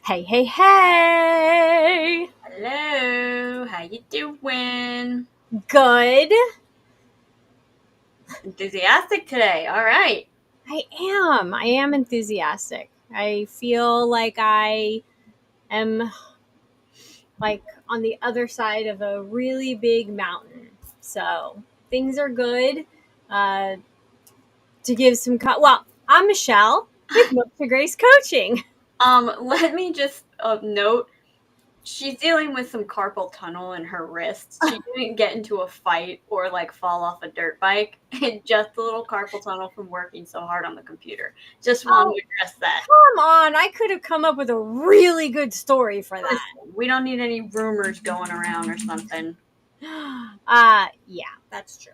Hey, hey, hey! Hello, how you doing? Good. Enthusiastic today. All right. I am enthusiastic. I feel like I am like on the other side of a really big mountain. So things are good. Uh, to give some, well, I'm Michelle with Milk to Grace Coaching. Let me just note she's dealing with some carpal tunnel in her wrist. She didn't get into a fight or like fall off a dirt bike. Just a little carpal tunnel from working so hard on the computer. Just wanted Oh, to address that. come on. I could have come up with a really good story for that. Listen, we don't need any rumors going around or something. Yeah, that's true.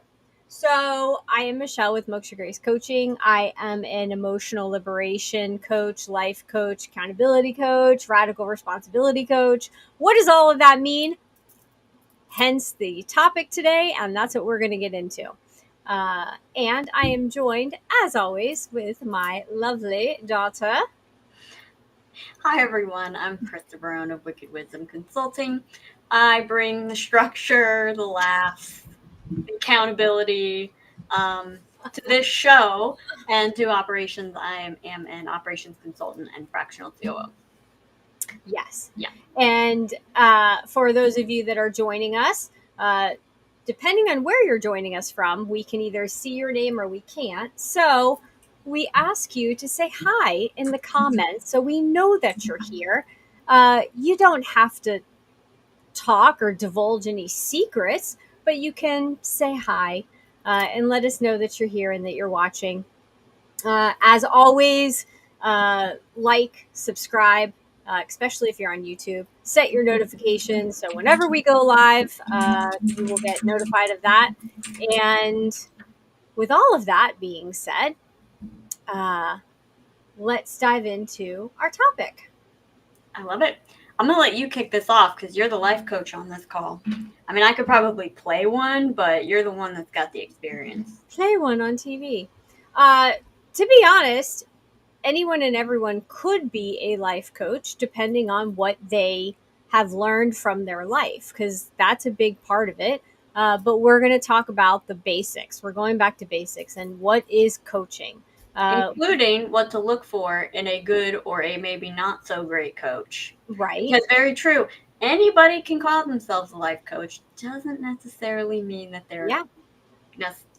So I am Michelle with Moksha Grace Coaching. I am an emotional liberation coach, life coach, accountability coach, radical responsibility coach. What does all of that mean? Hence the topic today, and that's what we're going to get into. And I am joined, as always, with my lovely daughter. Hi everyone, I'm Krista Barone of Wicked Wisdom Consulting. I bring the structure, the laughs, the accountability to this show and to operations. I am an operations consultant and fractional COO. Yes. Yeah. And for those of you that are joining us, depending on where you're joining us from, we can either see your name or we can't. So we ask you to say hi in the comments so we know that you're here. You don't have to talk or divulge any secrets, but you can say hi and let us know that you're here and that you're watching. As always, like, subscribe, especially if you're on YouTube. Set your notifications so whenever we go live, you will get notified of that. And with all of that being said, uh, let's dive into our topic. I love it. I'm going to let you kick this off because you're the life coach on this call. I mean, I could probably play one, but you're the one that's got the experience. Play one on TV. To be honest, anyone and everyone could be a life coach depending on what they have learned from their life, because that's a big part of it. But we're going to talk about the basics. We're going back to basics and what is coaching. Including what to look for in a good or a maybe not so great coach. Right. Because very true. Anybody can call themselves a life coach. Doesn't necessarily mean that they're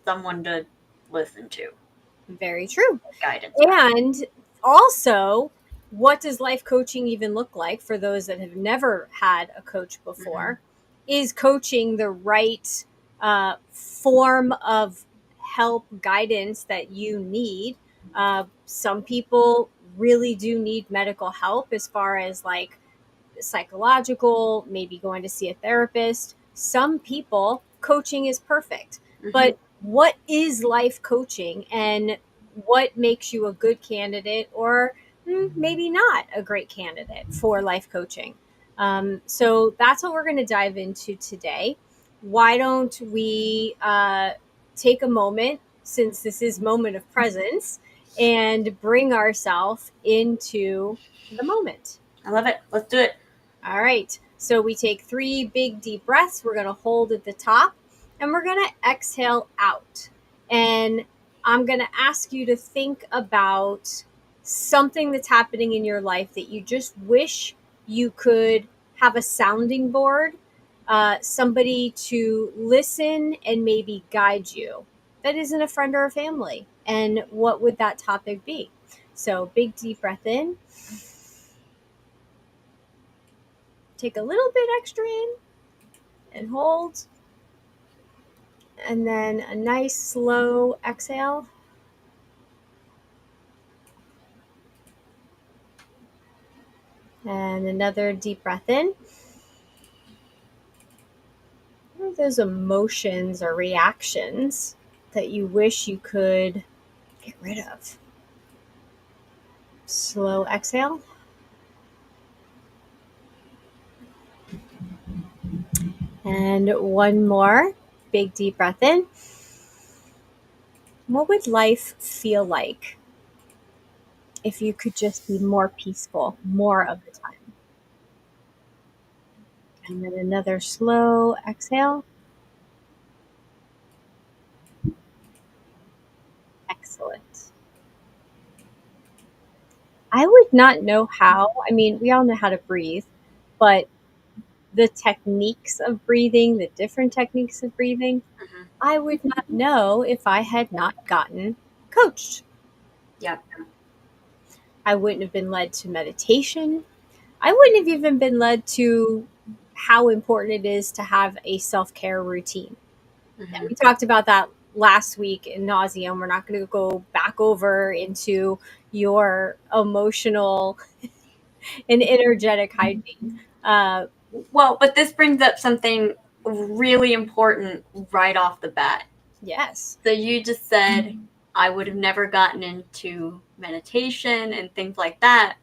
someone to listen to. Very true. Guidance. And also, what does life coaching even look like for those that have never had a coach before? Is coaching the right form of help, guidance that you need? Some people really do need medical help as far as like psychological, maybe going to see a therapist. Some people, coaching is perfect. But what is life coaching and what makes you a good candidate or maybe not a great candidate for life coaching? So that's what we're going to dive into today. Why don't we take a moment, since this is moment of presence, and bring ourselves into the moment? I love it. Let's do it. All right. So we take 3 big deep breaths. We're going to hold at the top and we're going to exhale out. And I'm going to ask you to think about something that's happening in your life that you just wish you could have a sounding board, somebody to listen and maybe guide you that isn't a friend or a family. And what would that topic be? So big deep breath in. Take a little bit extra in and hold. And then a nice slow exhale. And another deep breath in. What are those emotions or reactions that you wish you could get rid of? Slow exhale. And one more big deep breath in. What would life feel like if you could just be more peaceful more of the time? And then another slow exhale. Excellent. I would not know how. I mean, we all know how to breathe, but the techniques of breathing, the different techniques of breathing, Mm-hmm. I would not know if I had not gotten coached. Yep. I wouldn't have been led to meditation. I wouldn't have even been led to how important it is to have a self care routine. And Mm-hmm. we talked about that last week in nauseum. We're not going to go back over into your emotional and energetic hygiene. Uh, Well, but this brings up something really important right off the bat. yes. So you just said I would have never gotten into meditation and things like that.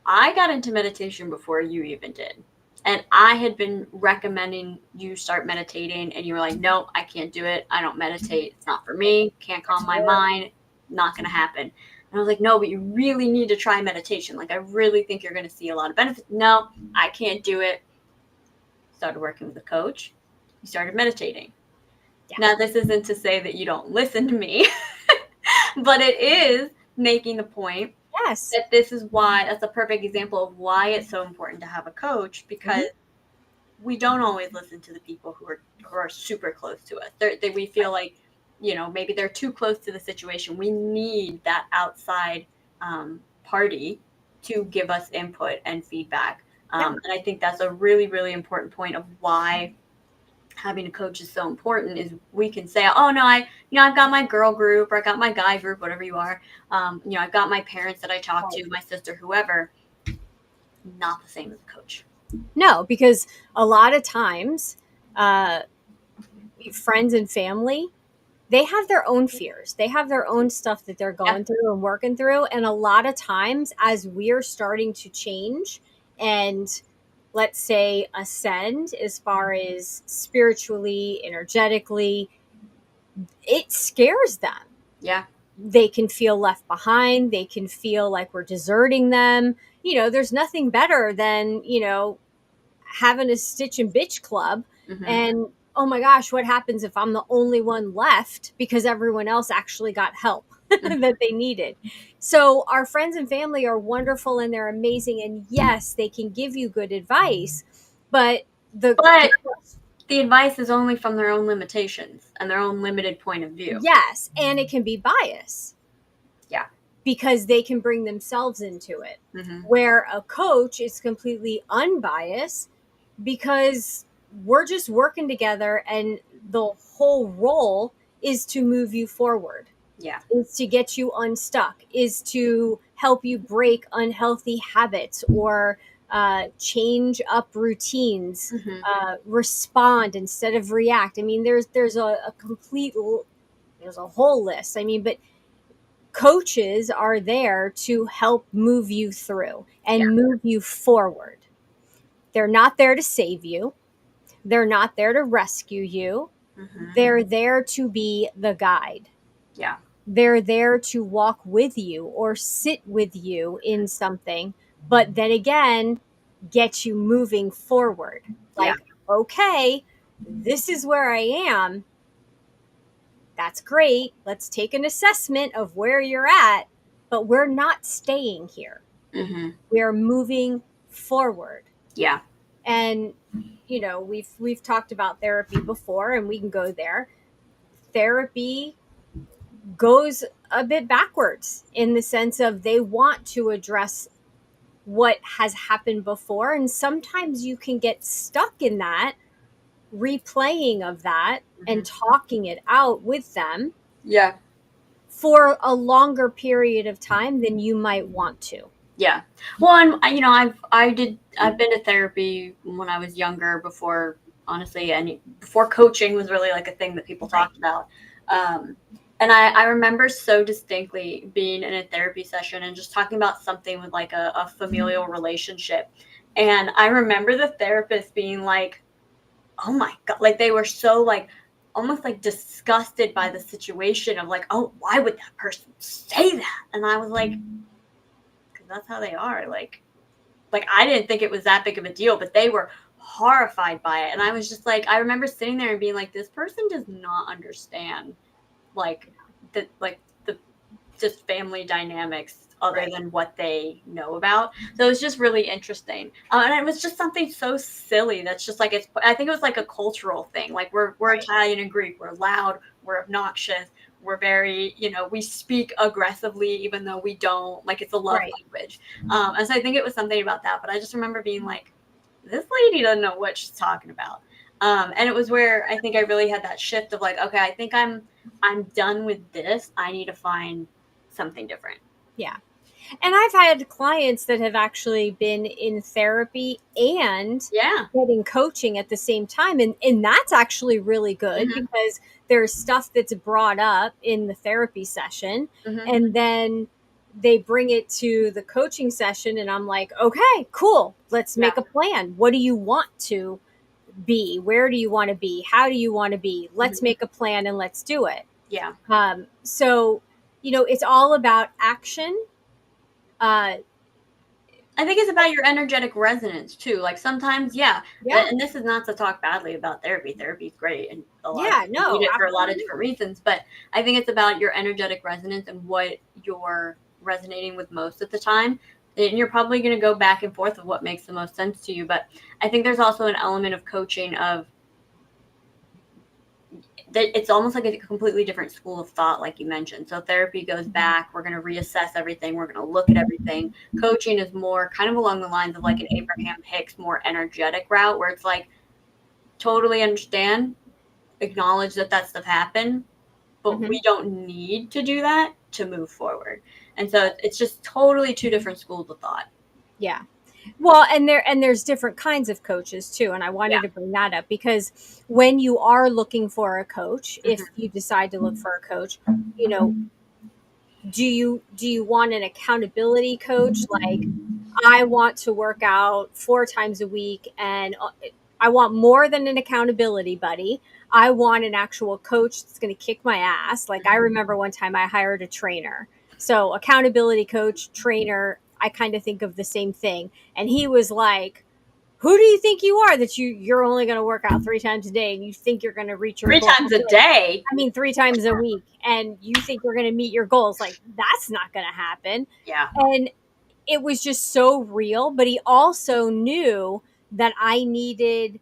I got into meditation before you even did. And I had been recommending you start meditating, and you were like, no, I can't do it. I don't meditate. It's not for me. Can't calm my mind. Not going to happen. And I was like, no, but you really need to try meditation. Like, I really think you're going to see a lot of benefits. No, I can't do it. Started working with a coach. You started meditating. Yeah. Now, this isn't to say that you don't listen to me, but it is making the point Yes. that this is why that's a perfect example of why it's so important to have a coach, because Mhm. we don't always listen to the people who are super close to us. We feel like, maybe they're too close to the situation. We need that outside party to give us input and feedback. Yeah. And I think that's a really, really important point of why having a coach is so important. Is we can say, oh no, I've got my girl group, or I got my guy group, whatever you are. I've got my parents that I talk Right. to, my sister, whoever. Not the same as a coach. No, because a lot of times, uh, friends and family, they have their own fears. They have their own stuff that they're Yeah. going through and working through. And a lot of times, as we're starting to change and let's say ascend as far as spiritually, energetically, it scares them. Yeah. They can feel left behind. They can feel like we're deserting them. There's nothing better than, having a stitch and bitch club. Mm-hmm. And oh my gosh, what happens if I'm the only one left because everyone else actually got help that they needed? So our friends and family are wonderful and they're amazing. And yes, they can give you good advice, but the But the advice is only from their own limitations and their own limited point of view. yes, and it can be bias Yeah. because they can bring themselves into it. Mm-hmm. Where a coach is completely unbiased because we're just working together and the whole role is to move you forward, Yeah. is to get you unstuck, is to help you break unhealthy habits or change up routines, Mm-hmm. respond instead of react. I mean, there's a complete, there's a whole list. I mean, but coaches are there to help move you through Yeah. and move you forward. They're not there to save you. They're not there to rescue you. Mm-hmm. They're there to be the guide. Yeah. They're there to walk with you or sit with you in something, but then again, get you moving forward. Yeah. Like, okay, this is where I am. That's great. Let's take an assessment of where you're at, but we're not staying here. Mm-hmm. We are moving forward. Yeah. And we've talked about therapy before and we can go there. Therapy goes a bit backwards in the sense of they want to address what has happened before, and sometimes you can get stuck in that replaying of that Mm-hmm. and talking it out with them Yeah. for a longer period of time than you might want to. Yeah. Well, and I've been to therapy when I was younger, before, honestly, and before coaching was really like a thing that people Right. talked about. Um, and I remember so distinctly being in a therapy session and just talking about something with like a familial relationship. And I remember the therapist being like, oh my God, like they were so like almost like disgusted by the situation of like, oh, why would that person say that? And I was like, because that's how they are. Like I didn't think it was that big of a deal, but they were horrified by it. And I was just like, I remember sitting there and being like, this person does not understand like the just family dynamics other Right. than what they know about. So it was just really interesting. And it was just something so silly that's just like, I think it was like a cultural thing. Like we're Right. Italian and Greek, we're loud, we're obnoxious, we're very, we speak aggressively even though we don't. Like it's a love Right. language. And so I think it was something about that. But I just remember being like, this lady doesn't know what she's talking about. And it was where I think I really had that shift of like, okay, I think I'm done with this. I need to find something different. Yeah. And I've had clients that have actually been in therapy and Yeah. getting coaching at the same time. And that's actually really good Hmm. because there's stuff that's brought up in the therapy session. Hmm. And then they bring it to the coaching session. And I'm like, okay, cool. Let's Yeah. make a plan. What do you want to be? Where do you want to be? How do you want to be? Let's Hmm. make a plan and let's do it. Yeah. So, it's all about action. Uh, I think it's about your energetic resonance too. Like sometimes, yeah, yeah. and this is not to talk badly about therapy. Therapy is great, and a lot of Yeah, people need no, it for a lot of different absolutely. reasons. But I think it's about your energetic resonance and what you're resonating with most at the time. And you're probably going to go back and forth of what makes the most sense to you. But I think there's also an element of coaching of that it's almost like a completely different school of thought, like you mentioned. So therapy goes Mhm. back, we're going to reassess everything, we're going to look at everything. Coaching is more kind of along the lines of like an Abraham Hicks, more energetic route, where it's like totally understand, acknowledge that that stuff happened, but we Mhm. don't need to do that to move forward. And so it's just totally two different schools of thought. Yeah. Well, and there's different kinds of coaches too, and I Yeah. wanted to bring that up because when you are looking for a coach, if Hmm. you decide to look for a coach, you know, do you want an accountability coach like I want to work out 4 times a week and I want more than an accountability buddy. I want an actual coach that's going to kick my ass. Like I remember one time I hired a trainer. So accountability coach, trainer, I kind of think of the same thing. And he was like, "Who do you think you are that you're only going to work out 3 times a day and you think you're going to reach your Three goal?" times a day. I mean, 3 times a week, and you think you're going to meet your goals. Like, that's not going to happen. Yeah. And it was just so real. But he also knew that I needed,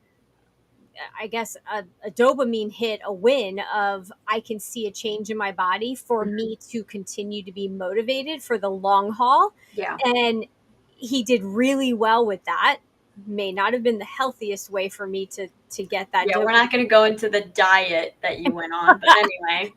I guess, a dopamine hit, a win of I can see a change in my body for Hmm. me to continue to be motivated for the long haul. Yeah. And he did really well with that. May not have been the healthiest way for me to get that Yeah, we're dopamine. not going to go into the diet that you went on, but anyway.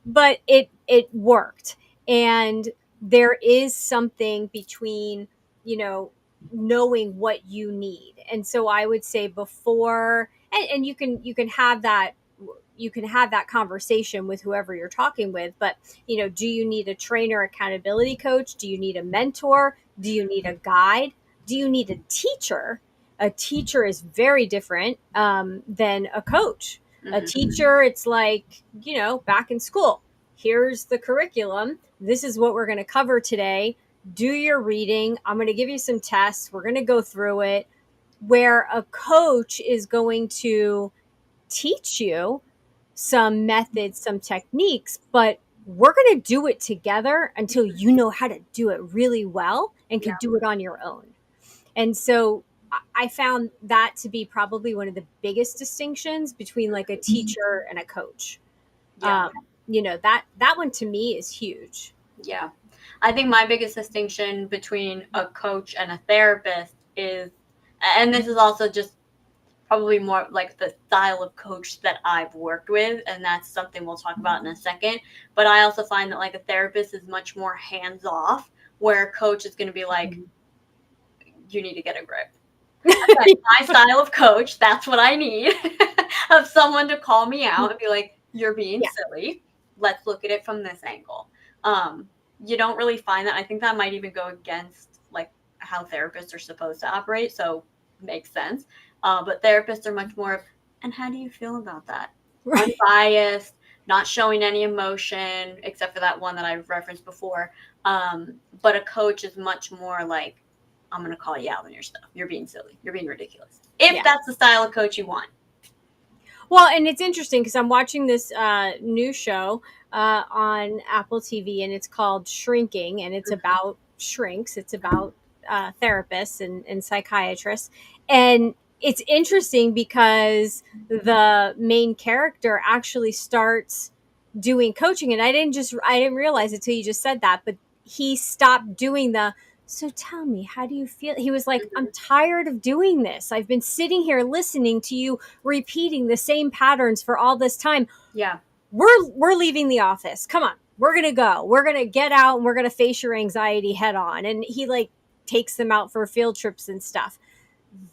But it worked, and there is something between you know knowing what you need, and so I would say before, and you can have that conversation with whoever you're talking with, but do you need a trainer, accountability coach? Do you need a mentor? Do you need a guide? Do you need a teacher? A teacher is very different than a coach. A Hmm. teacher, it's like, back in school. Here's the curriculum. This is what we're going to cover today. Do your reading. I'm going to give you some tests. We're going to go through it. Where a coach is going to teach you some methods, some techniques, but we're going to do it together until you know how to do it really well and can Yeah. do it on your own. And so I found that to be probably one of the biggest distinctions between like a teacher and a coach. Yeah. Um, that one to me is huge. Yeah. I think my biggest distinction between a coach and a therapist is, and this is also just probably more like the style of coach that I've worked with, and that's something we'll talk about in a second. But I also find that like a therapist is much more hands off, where a coach is going to be like, you need to get a grip. Again, my style of coach, that's what I need of someone to call me out and be like, you're being Yeah. silly. Let's look at it from this angle. Um, you don't really find that. I think that might even go against like how therapists are supposed to operate. So makes sense. But therapists are much more of, and how do you feel about that? Right. Unbiased, not showing any emotion, except for that one that I've referenced before. But a coach is much more like, I'm going to call you out on your stuff. You're being silly. You're being ridiculous. If Yeah. that's the style of coach you want. Well, and it's interesting because I'm watching this new show on Apple TV, and it's called Shrinking, and it's about shrinks. It's about therapists and psychiatrists, and it's interesting because the main character actually starts doing coaching, and I didn't realize it till you just said that, but he stopped doing the. So tell me, how do you feel? He was like, I'm tired of doing this. I've been sitting here listening to you repeating the same patterns for all this time. Yeah. We're leaving the office. Come on. We're going to go. We're going to get out and we're going to face your anxiety head on. And he like takes them out for field trips and stuff.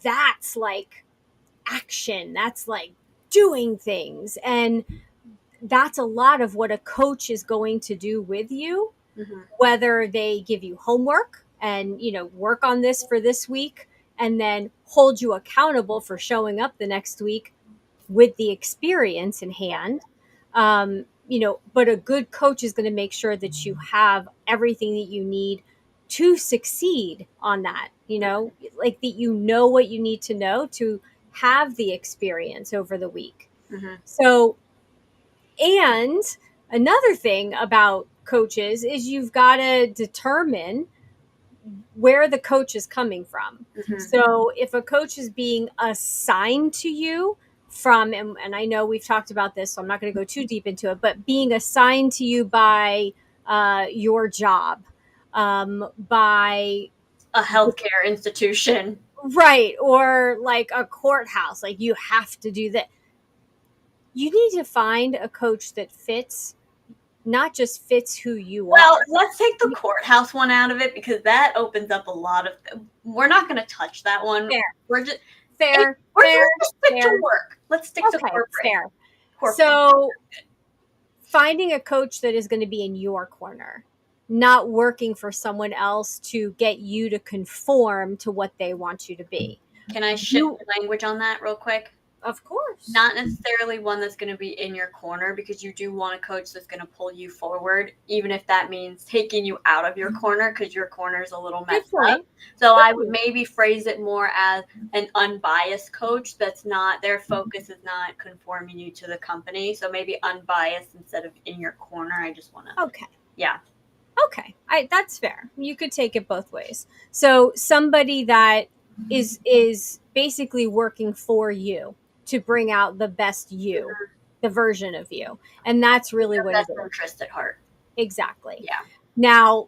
That's like action. That's like doing things. And that's a lot of what a coach is going to do with you, whether they give you homework and, work on this for this week and then hold you accountable for showing up the next week with the experience in hand. But a good coach is going to make sure that you have everything that you need to succeed on that, like that what you need to know to have the experience over the week. So, and another thing about coaches is you've got to determine where the coach is coming from. So if a coach is being assigned to you from, and I know we've talked about this, so I'm not going to go too deep into it, but being assigned to you by your job, by a healthcare institution. Right. Or like a courthouse, like you have to do that. You need to find a coach that fits, not just fits who you are. Well, let's take the courthouse one out of it because that opens up a lot of. We're not going to touch that one. Fair. We're just fair. Let's stick to work. Let's stick to corporate. Fair. Corporate. So, finding a coach that is going to be in your corner, not working for someone else to get you to conform to what they want you to be. Can I shift the language on that real quick? Of course. Not necessarily one that's going to be in your corner, because you do want a coach that's going to pull you forward, even if that means taking you out of your corner because your corner is a little messed up. So I would maybe phrase it more as an unbiased coach that's not, their focus is not conforming you to the company. So maybe unbiased instead of in your corner. I just want to. Okay. Yeah. Okay. That's fair. You could take it both ways. So somebody that is basically working for you to bring out the best you, the version of you. And that's really what it is. Interest at heart. Exactly. Yeah. Now,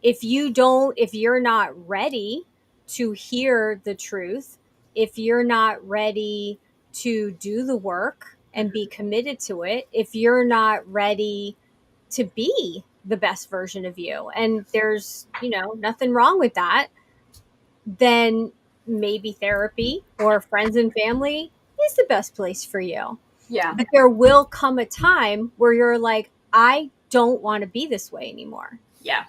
if you're not ready to hear the truth, if you're not ready to do the work and be committed to it, if you're not ready to be the best version of you, and there's, nothing wrong with that, then maybe therapy or friends and family is the best place for you. Yeah. But there will come a time where you're like, I don't want to be this way anymore. Yeah.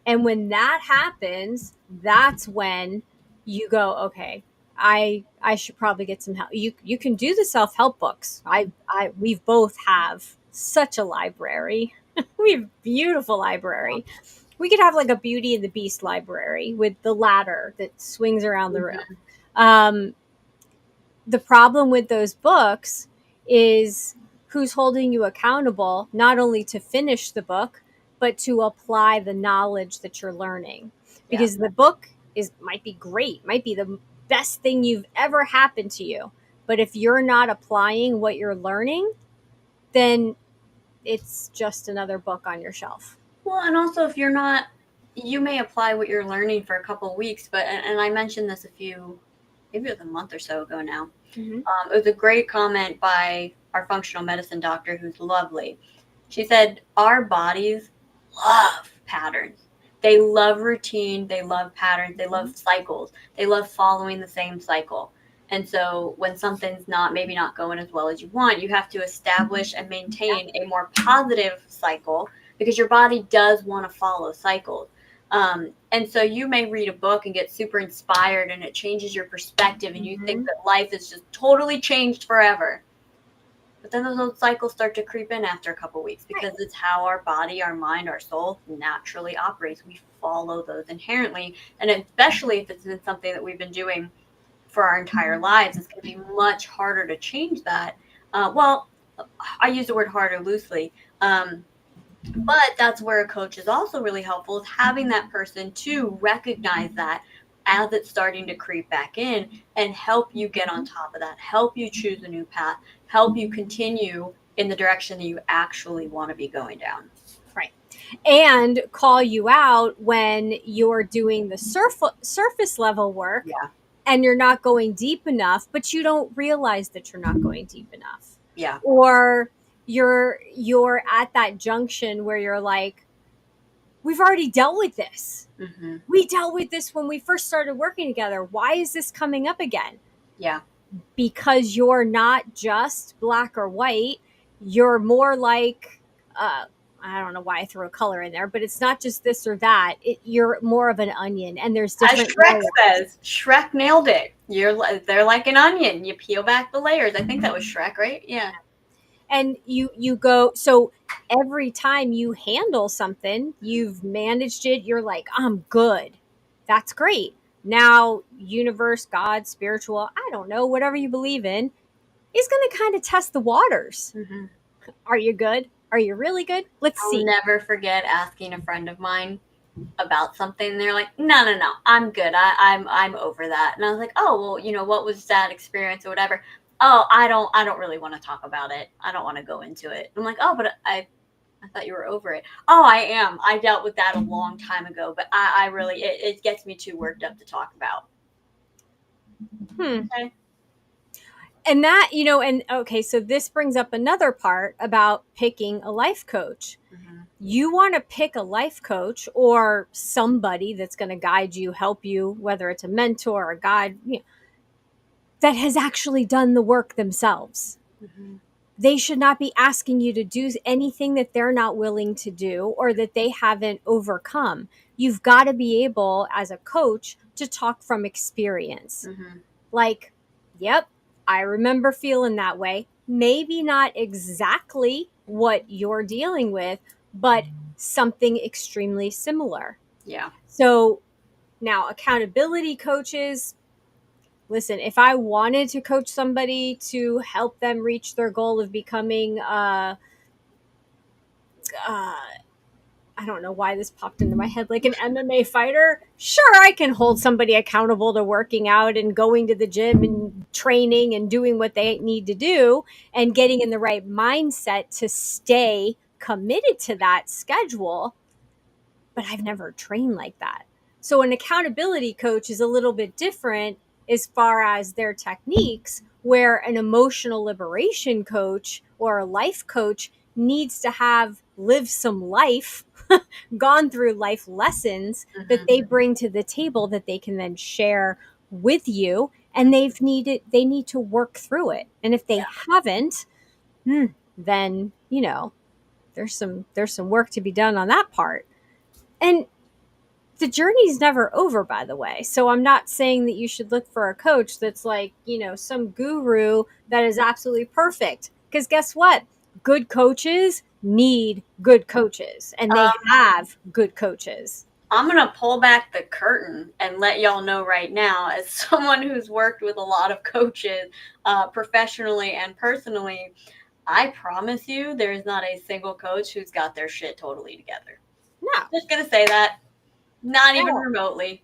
And when that happens, that's when you go, okay, I should probably get some help. You can do the self-help books. We've both have such a library. We have a beautiful library. We could have like a Beauty and the Beast library with the ladder that swings around the room. The problem with those books is who's holding you accountable, not only to finish the book, but to apply the knowledge that you're learning. Because the book might be great, might be the best thing you've ever happened to you. But if you're not applying what you're learning, then it's just another book on your shelf. Well, and also if you're not, you may apply what you're learning for a couple of weeks, but, and I mentioned this maybe it was a month or so ago now. It was a great comment by our functional medicine doctor, who's lovely. She said, our bodies love patterns. They love routine. They love patterns. They love cycles. They love following the same cycle. And so when something's maybe not going as well as you want, you have to establish and maintain a more positive cycle, because your body does want to follow cycles. And so you may read a book and get super inspired and it changes your perspective and you think that life is just totally changed forever. But then those old cycles start to creep in after a couple weeks because Right. it's how our body, our mind, our soul naturally operates. We follow those inherently. And especially if it's in something that we've been doing for our entire lives, it's going to be much harder to change that. Well, I use the word harder loosely. But that's where a coach is also really helpful, is having that person to recognize that as it's starting to creep back in and help you get on top of that, help you choose a new path, help you continue in the direction that you actually want to be going down. Right. And call you out when you're doing the surface level work Yeah. and you're not going deep enough, but you don't realize that you're not going deep enough. Yeah. Or you're at that junction where you're like, we've already dealt with this. Mm-hmm. We dealt with this when we first started working together. Why is this coming up again? Yeah. Because you're not just black or white. You're more like, I don't know why I threw a color in there, but it's not just this or that. You're more of an onion, and there's As different Shrek layers. says, Shrek nailed it. They're like an onion. You peel back the layers. I think that was Shrek, right? Yeah. And you go, so every time you handle something, you've managed it, you're like, I'm good. That's great. Now, universe, God, spiritual, I don't know, whatever you believe in, is going to kind of test the waters. Mm-hmm. Are you good? Are you really good? Let's I'll see. never forget asking a friend of mine about something, and they're like, no, I'm good. I'm over that. And I was like, oh, well, what was that experience or whatever? Oh, I don't really want to talk about it. I don't want to go into it. I'm like, oh, but I thought you were over it. Oh, I am. I dealt with that a long time ago, but I really, it gets me too worked up to talk about. Hmm. Okay. And that, and okay, so this brings up another part about picking a life coach. Mm-hmm. You want to pick a life coach or somebody that's going to guide you, help you, whether it's a mentor or a guide, that has actually done the work themselves. Mm-hmm. They should not be asking you to do anything that they're not willing to do or that they haven't overcome. You've got to be able, as a coach, to talk from experience. Mm-hmm. Like, yep, I remember feeling that way. Maybe not exactly what you're dealing with, but something extremely similar. Yeah. So now, accountability coaches, listen, if I wanted to coach somebody to help them reach their goal of becoming, I don't know why this popped into my head, like an MMA fighter, sure, I can hold somebody accountable to working out and going to the gym and training and doing what they need to do and getting in the right mindset to stay committed to that schedule. But I've never trained like that. So an accountability coach is a little bit different as far as their techniques, where an emotional liberation coach or a life coach needs to have lived some life, gone through life lessons that Mm-hmm. they bring to the table that they can then share with you, and they need to work through it. And if they Yeah. haven't, then there's some work to be done on that part. And the journey's never over, by the way. So I'm not saying that you should look for a coach that's like, some guru that is absolutely perfect. Because guess what? Good coaches need good coaches, and they have good coaches. I'm going to pull back the curtain and let y'all know right now, as someone who's worked with a lot of coaches, professionally and personally, I promise you there is not a single coach who's got their shit totally together. No, Just going to say that. Not even no. remotely.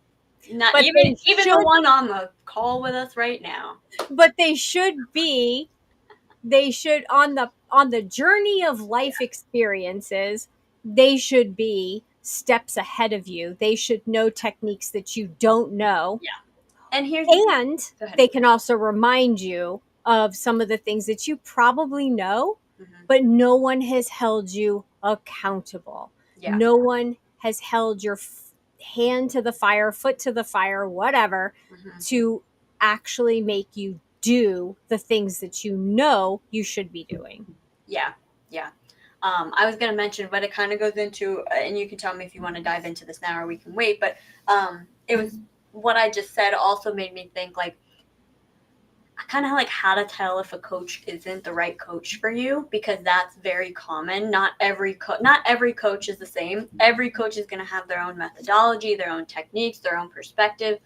Not But even the one on the call with us right now. they should be, on the journey of life experiences, they should be steps ahead of you. They should know techniques that you don't know, Yeah. And here's the thing. and Go ahead. they can also remind you of some of the things that you probably know, Mm-hmm. but no one has held you accountable. Yeah. No one has held your hand to the fire, foot to the fire, whatever, Mm-hmm. to actually make you do the things that you know you should be doing. Yeah. Yeah. I was going to mention, but it kind of goes into, and you can tell me if you want to dive into this now or we can wait, but it was what I just said also made me think, like, kind of like how to tell if a coach isn't the right coach for you, because that's very common. Not every coach is the same. Every coach is going to have their own methodology, their own techniques, their own perspective.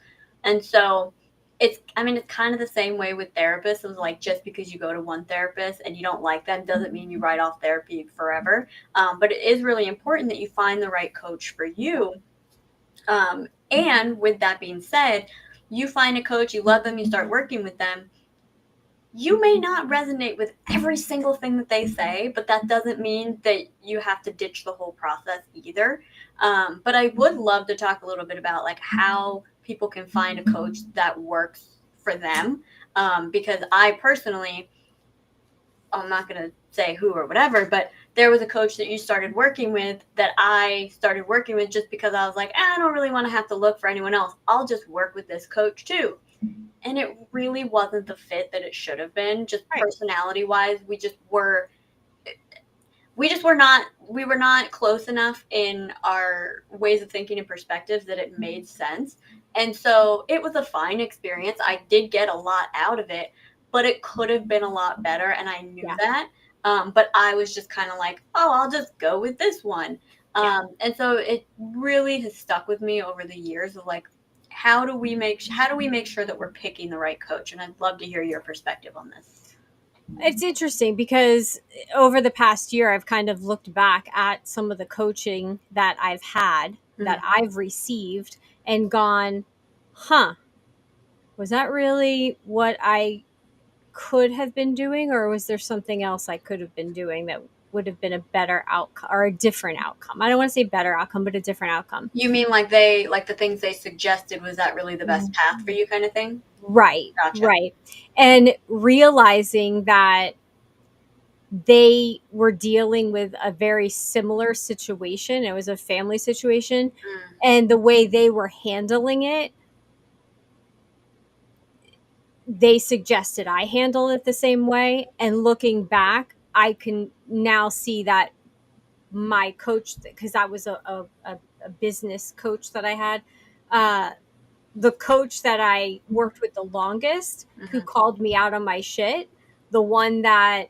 And so it's kind of the same way with therapists. It was like, just because you go to one therapist and you don't like them doesn't mean you write off therapy forever. But it is really important that you find the right coach for you. And with that being said, you find a coach, you love them, you start working with them. You may not resonate with every single thing that they say, but that doesn't mean that you have to ditch the whole process either. But I would love to talk a little bit about like how people can find a coach that works for them. Because I personally, I'm not going to say who or whatever, but there was a coach that you started working with that I started working with just because I was like, I don't really want to have to look for anyone else. I'll just work with this coach too. And it really wasn't the fit that it should have been. Just Right. personality wise, we were not close enough in our ways of thinking and perspectives that it made sense. And so it was a fine experience. I did get a lot out of it, but it could have been a lot better, and I knew Yeah. that. But I was just kind of like, oh, I'll just go with this one. Yeah. And so it really has stuck with me over the years of like, how do we make sure that we're picking the right coach? And I'd love to hear your perspective on this. It's interesting because over the past year, I've kind of looked back at some of the coaching that I've had, that Mhm. I've received, and gone, huh, was that really what I could have been doing? Or was there something else I could have been doing that would have been a better outcome or a different outcome? I don't want to say better outcome, but a different outcome. You mean like the things they suggested, was that really the best path for you, kind of thing? Right, Gotcha. right. And realizing that they were dealing with a very similar situation. It was a family situation. Mm, And the way they were handling it, they suggested I handle it the same way. And looking back, I can now see that my coach, because I was a business coach that I had, uh, the coach that I worked with the longest, who mhm, called me out on my shit, the one that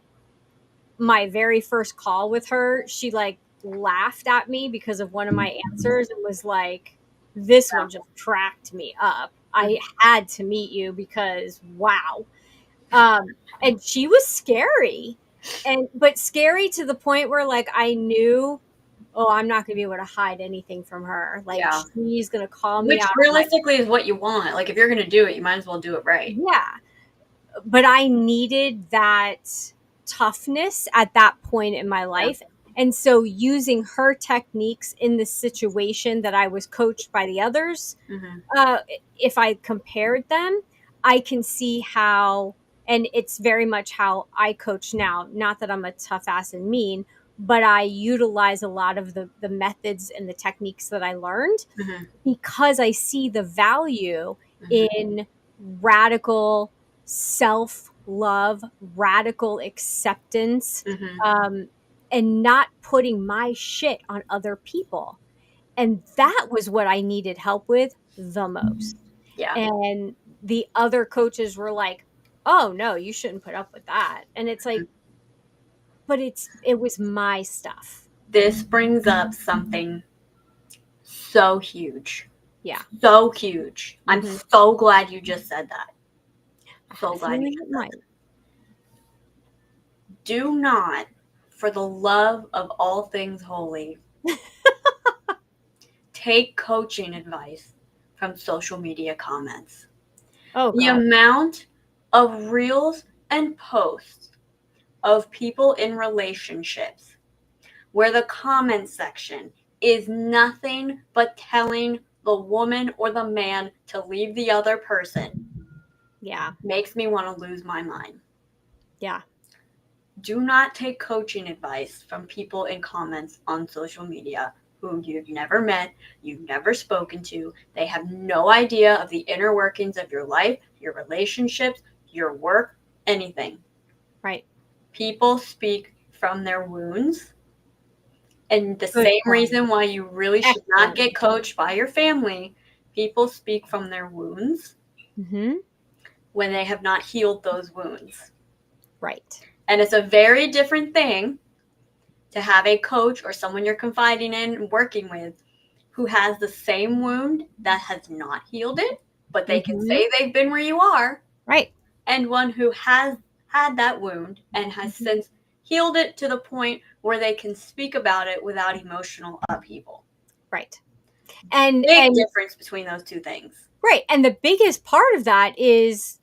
my very first call with her, she like laughed at me because of one of my answers and was like, this one just cracked me up. I mhm. had to meet you because wow. And she was scary. And but scary to the point where like I knew, oh, I'm not gonna be able to hide anything from her. Like Yeah. she's gonna call me Which out on my realistically is what you want. Like, if you're gonna do it, you might as well do it right. yeah. But I needed that toughness at that point in my Yeah. life. And so using her techniques in the situation that I was coached by the others, Mhm, uh, if I compared them, I can see how, and it's very much how I coach now. Not that I'm a tough ass and mean, but I utilize a lot of the methods and the techniques that I learned mhm, because I see the value mhm, in radical self love, radical acceptance, mhm, um, and not putting my shit on other people. And that was what I needed help with the most. yeah. And the other coaches were like, oh no, you shouldn't put up with that. And it's like, Mhm. but it was my stuff. This brings up something so huge. Yeah. So huge. I'm Hmm. so glad you just said that. I had a So glad you feeling just it said might. that. Do not, for the love of all things holy, take coaching advice from social media comments. Oh The God. amount of reels and posts of people in relationships where the comment section is nothing but telling the woman or the man to leave the other person Yeah. makes me want to lose my mind. Yeah. Do not take coaching advice from people in comments on social media who you've never met, you've never spoken to. They have no idea of the inner workings of your life, your relationships, your work, anything. Right. People speak from their wounds. And the Good same point. reason why you really should not Excellent. get coached by your family, people speak from their wounds. Hmm. when they have not healed those wounds. Right. And it's a very different thing to have a coach or someone you're confiding in and working with who has the same wound that has not healed it, but they can Mm-hmm. say they've been where you are, Right. and one who has had that wound and has Mm-hmm. since healed it to the point where they can speak about it without emotional upheaval. Right. And Big and difference between those two things. right. And the biggest part of that is,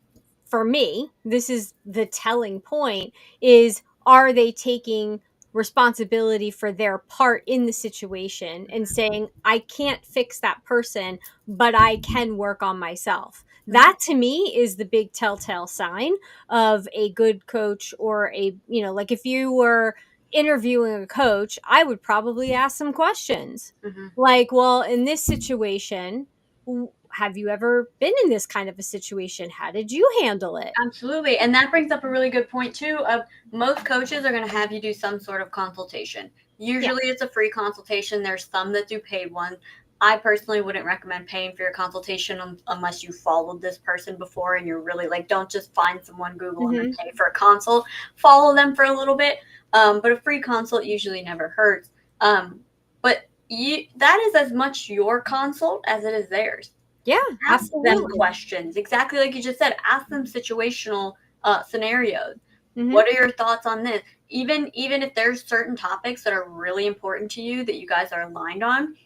for me, this is the telling point, is are they taking responsibility for their part in the situation and saying, I can't fix that person, but I can work on myself. Mm-hmm. That to me is the big telltale sign of a good coach, or a, like if you were interviewing a coach, I would probably ask some questions. Mm-hmm. Like, well, in this situation, have you ever been in this kind of a situation? How did you handle it? Absolutely. And that brings up a really good point too of most coaches are going to have you do some sort of consultation. Yeah. Usually it's a free consultation. There's some that do paid ones. I personally wouldn't recommend paying for your consultation unless you followed this person before and you're really like, don't just find someone, Google them, and Mm-hmm. pay for a consult. Follow them for a little bit. But a free consult usually never hurts. But that is as much your consult as it is theirs. Yeah, Ask them absolutely. questions, exactly like you just said. Ask them situational scenarios. Mm-hmm. What are your thoughts on this? Even if there's certain topics that are really important to you that you guys are aligned on,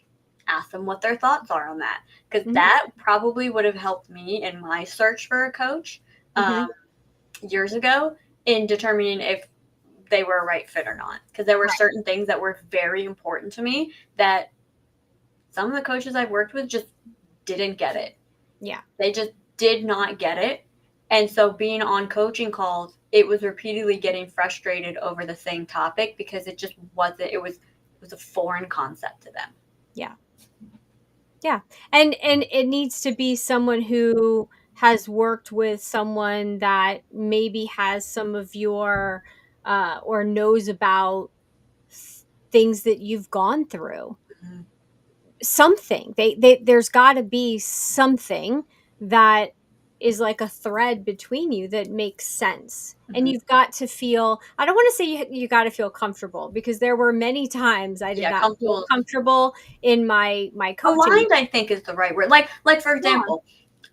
ask them what their thoughts are on that, because Mm-hmm. that probably would have helped me in my search for a coach Mm-hmm. years ago in determining if they were a right fit or not, because there were Right. certain things that were very important to me that some of the coaches I've worked with just didn't get it. Yeah. They just did not get it. And so being on coaching calls, it was repeatedly getting frustrated over the same topic because it just wasn't, it was a foreign concept to them. Yeah. Yeah. And it needs to be someone who has worked with someone that maybe has some of your or knows about things that you've gone through. Mhm. Something. There's got to be something that is like a thread between you that makes sense. And Mhm. you've got to feel, I don't want to say you got to feel comfortable, because there were many times I did Yeah, not feel comfortable. comfortable in my coaching. Aligned, I think, is the right word. Like for Yeah. example,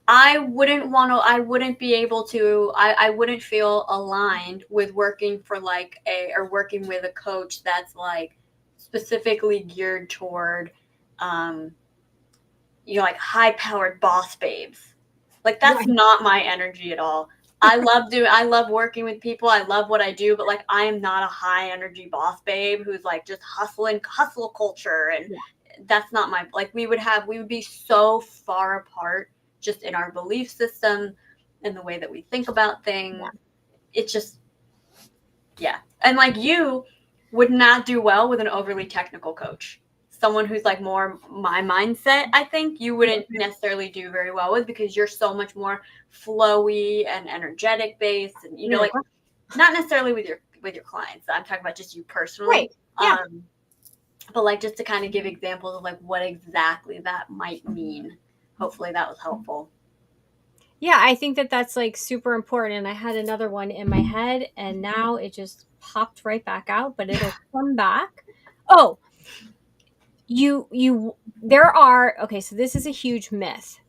I wouldn't be able to, I wouldn't feel aligned with working for like or working with a coach that's like specifically geared toward, um, like high powered boss babes. Like that's Right. not my energy at all. I love working with people. I love what I do, but like I am not a high energy boss babe who's like just hustle culture, and Yeah. that's not my, like we would be so far apart just in our belief system and the way that we think about things. Yeah. It's just, yeah. And like you would not do well with an overly technical coach. Someone who's like more my mindset, I think you wouldn't necessarily do very well with, because you're so much more flowy and energetic based, and Yeah. like not necessarily with your clients. I'm talking about just you personally. Right. Yeah. Um, but like just to kind of give examples of like what exactly that might mean. Hopefully that was helpful. Yeah, I think that that's like super important. And I had another one in my head and now it just popped right back out, but it'll come back. Oh, there are, okay, so this is a huge myth.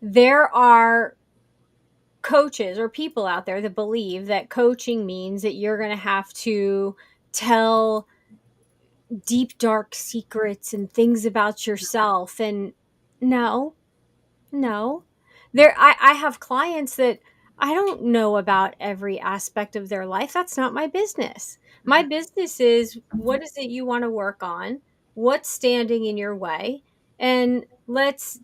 There are coaches or people out there that believe that coaching means that you're going to have to tell deep, dark secrets and things about yourself. And no, no. I have clients that I don't know about every aspect of their life. That's not my business. My Mm-hmm. business is, what is it you want to work on? What's standing in your way? And let's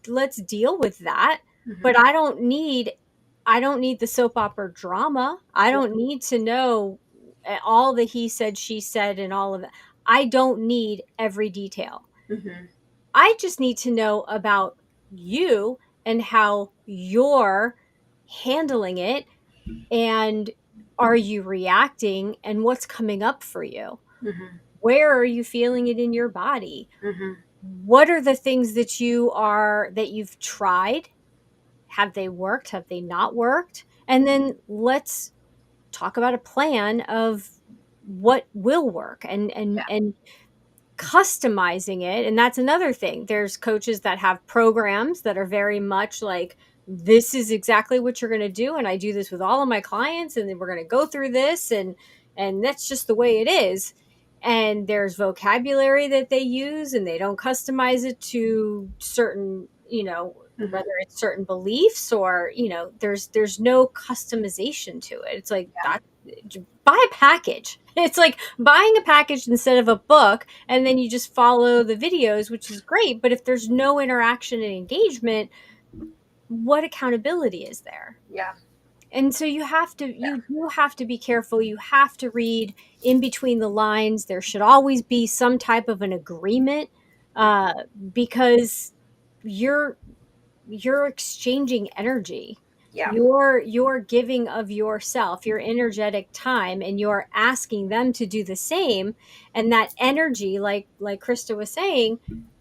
deal with that. Mm-hmm. But I don't need the soap opera drama. I Yeah. don't need to know all the he said, she said, and all of that. I don't need every detail. Mm-hmm. I just need to know about you and how you're handling it, and are you reacting, and what's coming up for you? Mm-hmm. Where are you feeling it in your body? Mm-hmm. What are the things that you've tried? Have they worked? Have they not worked? And then let's talk about a plan of what will work, Yeah. and customizing it. And that's another thing. There's coaches that have programs that are very much like, this is exactly what you're going to do, and I do this with all of my clients, and then we're going to go through this, and that's just the way it is. And there's vocabulary that they use, and they don't customize it to certain, Hmm. whether it's certain beliefs, or there's no customization to it. It's like Yeah. that. Buy a package. It's like buying a package instead of a book, and then you just follow the videos, which is great. But if there's no interaction and engagement, what accountability is there? Yeah. And so Yeah. you do have to be careful. You have to read in between the lines. There should always be some type of an agreement, uh, because you're you're exchanging energy. Yeah. You're giving of yourself, your energetic time, and you're asking them to do the same. And that energy, like Krista was saying,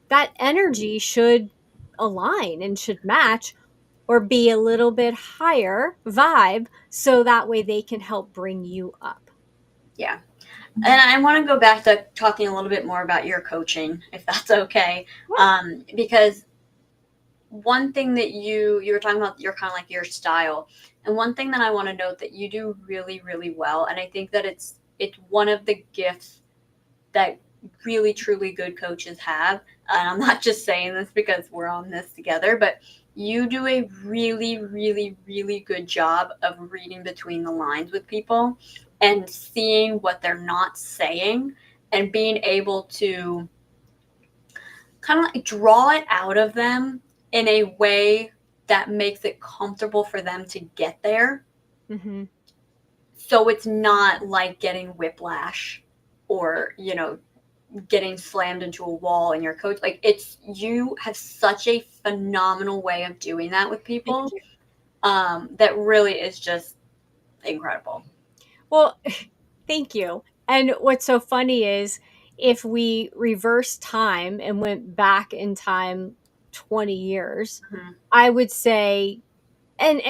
that energy should align and should match, or be a little bit higher vibe, so that way they can help bring you up. Yeah. And I want to go back to talking a little bit more about your coaching, if that's okay. Yeah. Because one thing that you were talking about, you're kind of like your style, and one thing that I want to note that you do really, really well, and I think that it's one of the gifts that really truly good coaches have. And I'm not just saying this because we're on this together, but you do a really, really, really good job of reading between the lines with people and seeing what they're not saying and being able to kind of like draw it out of them in a way that makes it comfortable for them to get there. Mm-hmm. So it's not like getting whiplash or, getting slammed into a wall in your coach. Like, it's, you have such a phenomenal way of doing that with Thank people, you. that really is just incredible. Well, thank you. And what's so funny is, if we reverse time and went back in time 20 years, Hmm. I would say, and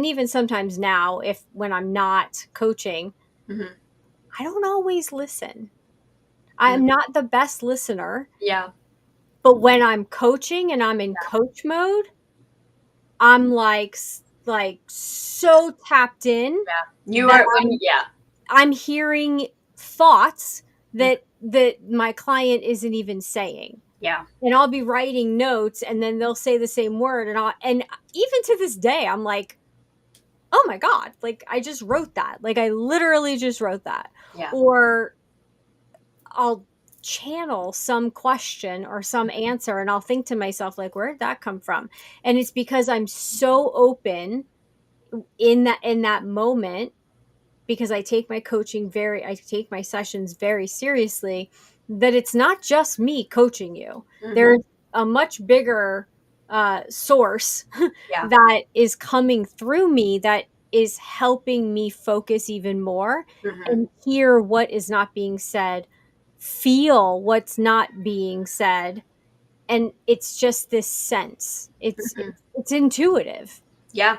even sometimes now, if when I'm not coaching, Hmm. I don't always listen. Hmm. I'm not the best listener, Yeah. but when I'm coaching and I'm in coach mode, I'm like so tapped in Yeah. You that are when, yeah. I'm hearing thoughts Mhm. that my client isn't even saying. Yeah. And I'll be writing notes, and then they'll say the same word, and even to this day I'm like, "Oh my god, like I just wrote that." Like I literally just wrote that. Yeah. Or I'll channel some question or some answer, and I'll think to myself like, "Where did that come from?" And it's because I'm so open in that moment, because I take my sessions very seriously, that it's not just me coaching you. Hmm. There's a much bigger source Yeah. that is coming through me, that is helping me focus even more Hmm. and hear what is not being said, feel what's not being said. And it's just this sense. Hmm. It's intuitive. Yeah.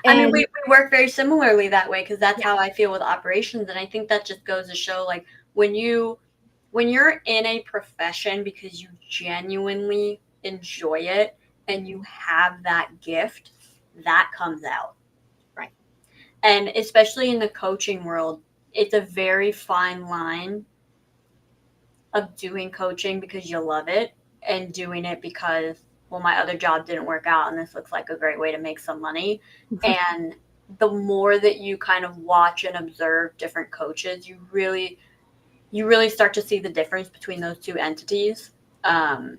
I mean, we, And we work very similarly that way because that's yeah, how I feel with operations. And I think that just goes to show, like, when you're in a profession because you genuinely enjoy it and you have that gift, that comes out. right. And especially in the coaching world, it's a very fine line of doing coaching because you love it and doing it because, well, my other job didn't work out and this looks like a great way to make some money. And the more that you kind of watch and observe different coaches, you really start to see the difference between those two entities. Um,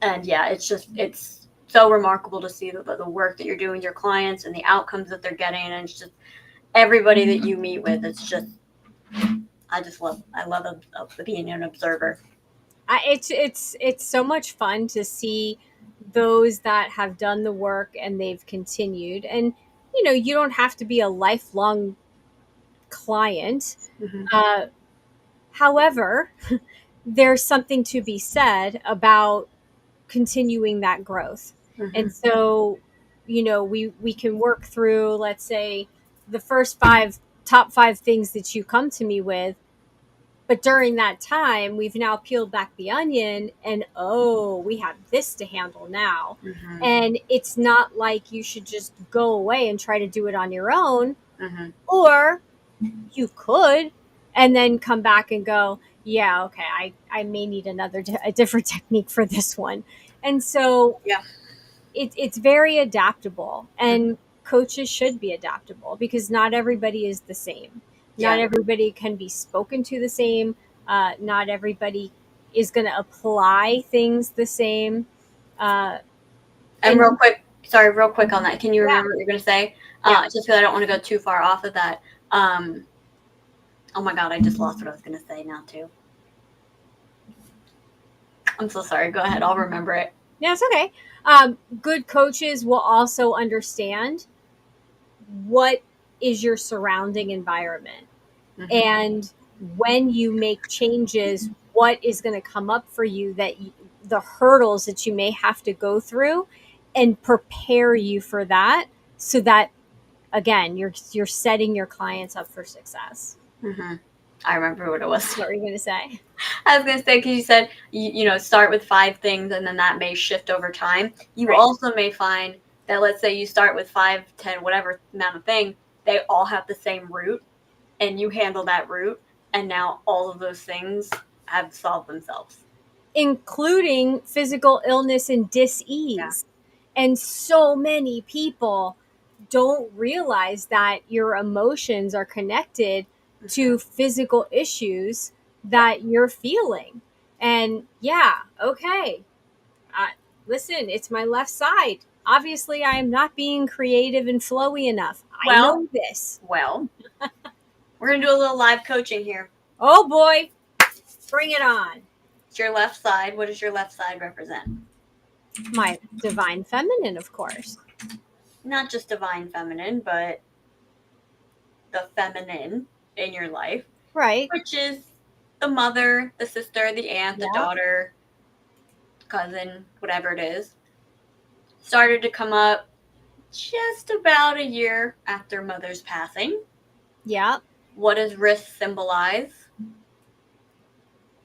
and yeah, it's so remarkable to see the work that you're doing with your clients and the outcomes that they're getting. And it's just everybody that you meet with, it's just, I love being an observer. It's so much fun to see those that have done the work and they've continued. And you don't have to be a lifelong client. Hmm. uh, However, there's something to be said about continuing that growth. And Hmm. so, we can work through, let's say, the top five things that you come to me with. But during that time, we've now peeled back the onion and, oh, we have this to handle now. Mm-hmm. And it's not like you should just go away and try to do it on your own. Mm-hmm. Or you could, and then come back and go, yeah, okay, I may need a different technique for this one. And so Yeah. it's very adaptable, Mm-hmm. and coaches should be adaptable because not everybody is the same. Not Yeah. everybody can be spoken to the same. Not everybody is going to apply things the same. Uh, And and real quick on that. Can you yeah, remember what you're going to say? yeah. Just because I don't want to go too far off of that. Oh my God, I just lost what I was going to say now too. I'm so sorry. Go ahead. I'll remember it. Yeah, it's okay. Good coaches will also understand what is your surrounding environment. Mm-hmm. And when you make changes, what is going to come up for you, the hurdles that you may have to go through, and prepare you for that, so that again you're setting your clients up for success. Mm-hmm. I remember what it was. What were you going to say? I was going to say, because you said, start with 5 things and then that may shift over time. You Right. also may find that, let's say you start with 5, 10, whatever amount of thing, they all have the same root and you handle that root. And now all of those things have solved themselves. Including physical illness and dis-ease. And so many people don't realize that your emotions are connected to physical issues that you're feeling. And yeah, okay. Listen, it's my left side. Obviously, I am not being creative and flowy enough. I know this. Well, we're going to do a little live coaching here. Oh boy, bring it on. It's your left side. What does your left side represent? My divine feminine, of course. Not just divine feminine, but the feminine in your life. Right. Which is the mother, the sister, the aunt, the daughter, cousin, whatever it is. Started to come up just about a year after mother's passing. Yeah. What does risk symbolize?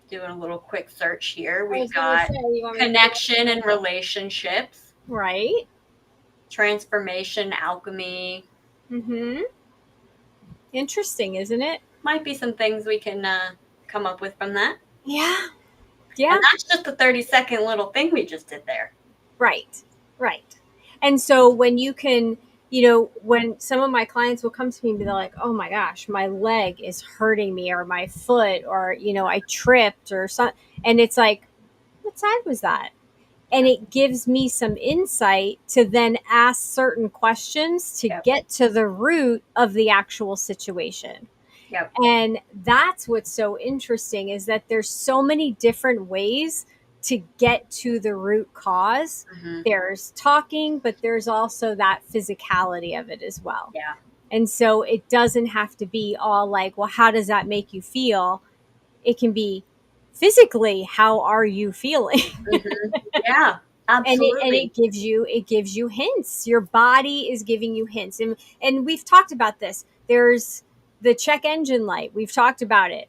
Doing a little quick search here. We've got connection and relationships. Right. Transformation, alchemy. Mm-hmm. Interesting, isn't it? Might be some things we can come up with from that. Yeah. Yeah. And that's just the 30-second little thing we just did there. Right. Right. And so when you can, when some of my clients will come to me and they're like, oh my gosh, my leg is hurting me, or my foot, or, I tripped or something. And it's like, what side was that? And it gives me some insight to then ask certain questions to get to the root of the actual situation. Yep. And that's what's so interesting, is that there's so many different ways to get to the root cause. Mm-hmm. There's talking, but there's also that physicality of it as well. Yeah. And so it doesn't have to be all like, well, how does that make you feel? It can be physically, how are you feeling? Mm-hmm. Yeah. Absolutely. And it gives you hints. Your body is giving you hints. And we've talked about this. There's the check engine light. We've talked about it.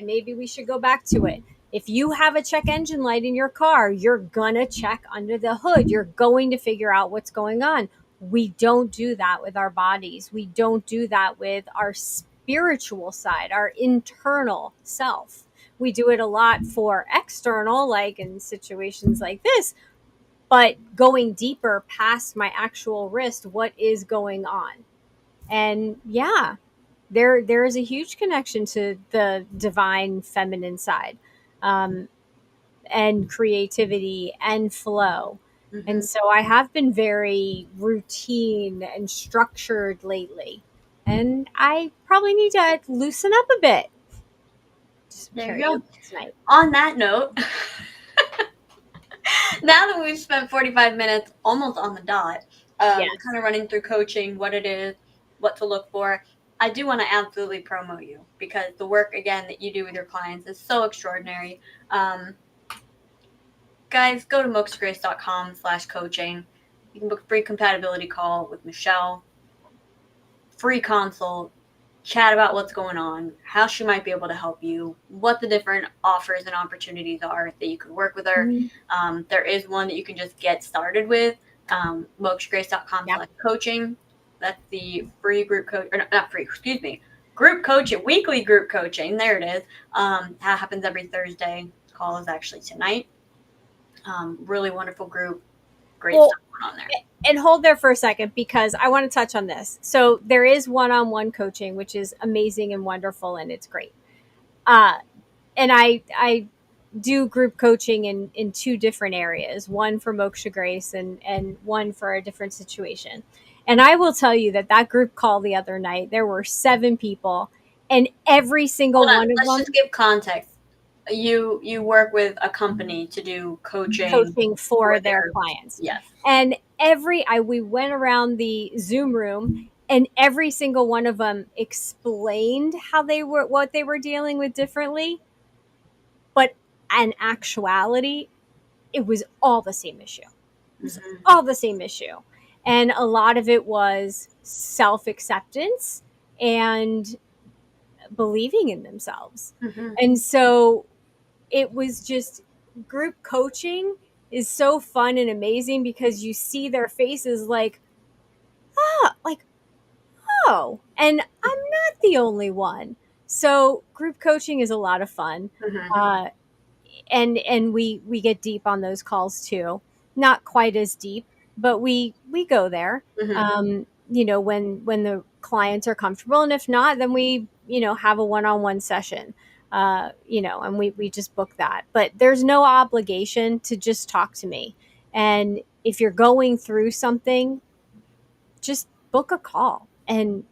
Maybe we should go back to it. If you have a check engine light in your car, you're gonna check under the hood. You're going to figure out what's going on. We don't do that with our bodies. We don't do that with our spiritual side, our internal self. We do it a lot for external, like in situations like this, but going deeper past my actual wrist, what is going on? And yeah, there is a huge connection to the divine feminine side, and creativity and flow. Mm-hmm. And so I have been very routine and structured lately, and I probably need to loosen up a bit. There you go. Tonight. On that note, now that we've spent 45 minutes almost on the dot, kind of running through coaching, what it is, what to look for, I do want to absolutely promo you, because the work, again, that you do with your clients is so extraordinary. Guys, go to moksgrace.com/coaching. You can book a free compatibility call with Michelle, free consult, chat about what's going on, how she might be able to help you, what the different offers and opportunities are that you could work with her. There is one that you can just get started with, mokshagrace.com/coaching. That's the free group coach, or not free, excuse me, group coaching, weekly group coaching. There it is. That happens every Thursday. Call is actually tonight. Really wonderful group. Great stuff going on there. And hold there for a second, because I want to touch on this. So there is one-on-one coaching, which is amazing and wonderful, and it's great. And I do group coaching in two different areas, one for Moksha Grace and one for a different situation. And I will tell you that group call the other night, there were 7 people, and every single one of Let's them. just give context. You work with a company to do coaching for their clients. Yes. And we went around the Zoom room, and every single one of them explained what they were dealing with differently. But in actuality, it was all the same issue. It was all the same issue. And a lot of it was self-acceptance and believing in themselves. And so it was just, group coaching is so fun and amazing because you see their faces like, oh, and I'm not the only one. So group coaching is a lot of fun. And we get deep on those calls too. Not quite as deep, but we go there. When the clients are comfortable, and if not, then we have a one-on-one session. And we just book that. But there's no obligation to just talk to me. And if you're going through something, just book a call and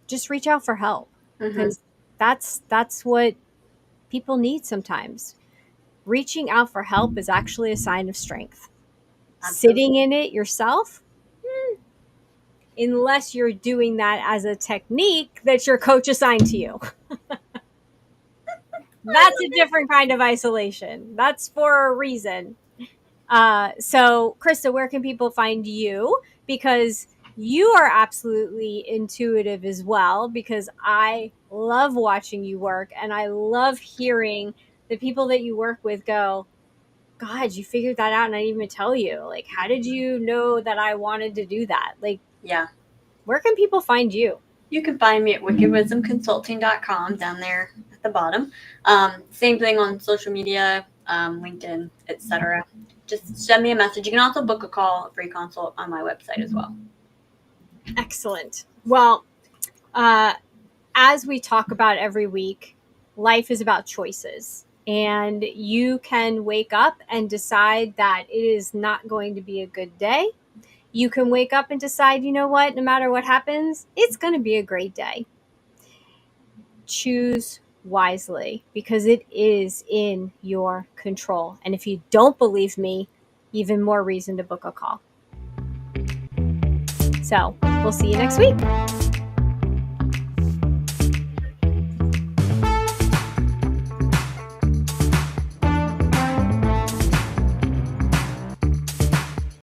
just reach out for help, because that's what people need sometimes. Reaching out for help is actually a sign of strength. Absolutely. Sitting in it yourself, unless you're doing that as a technique that your coach assigned to you. That's a different kind of isolation. That's for a reason. So, Krista, where can people find you? Because you are absolutely intuitive as well, because I love watching you work, and I love hearing the people that you work with go, God, you figured that out and I didn't even tell you. Like, how did you know that I wanted to do that? Like, yeah. Where can people find you? You can find me at wickedwisdomconsulting.com down there at the bottom. Same thing on social media, LinkedIn, etc. Just send me a message. You can also book a call, a free consult on my website as well. Excellent. Well, as we talk about every week, life is about choices. And you can wake up and decide that it is not going to be a good day. You can wake up and decide, you know what, no matter what happens, it's going to be a great day. Choose wisely, because it is in your control. And if you don't believe me, even more reason to book a call. So we'll see you next week.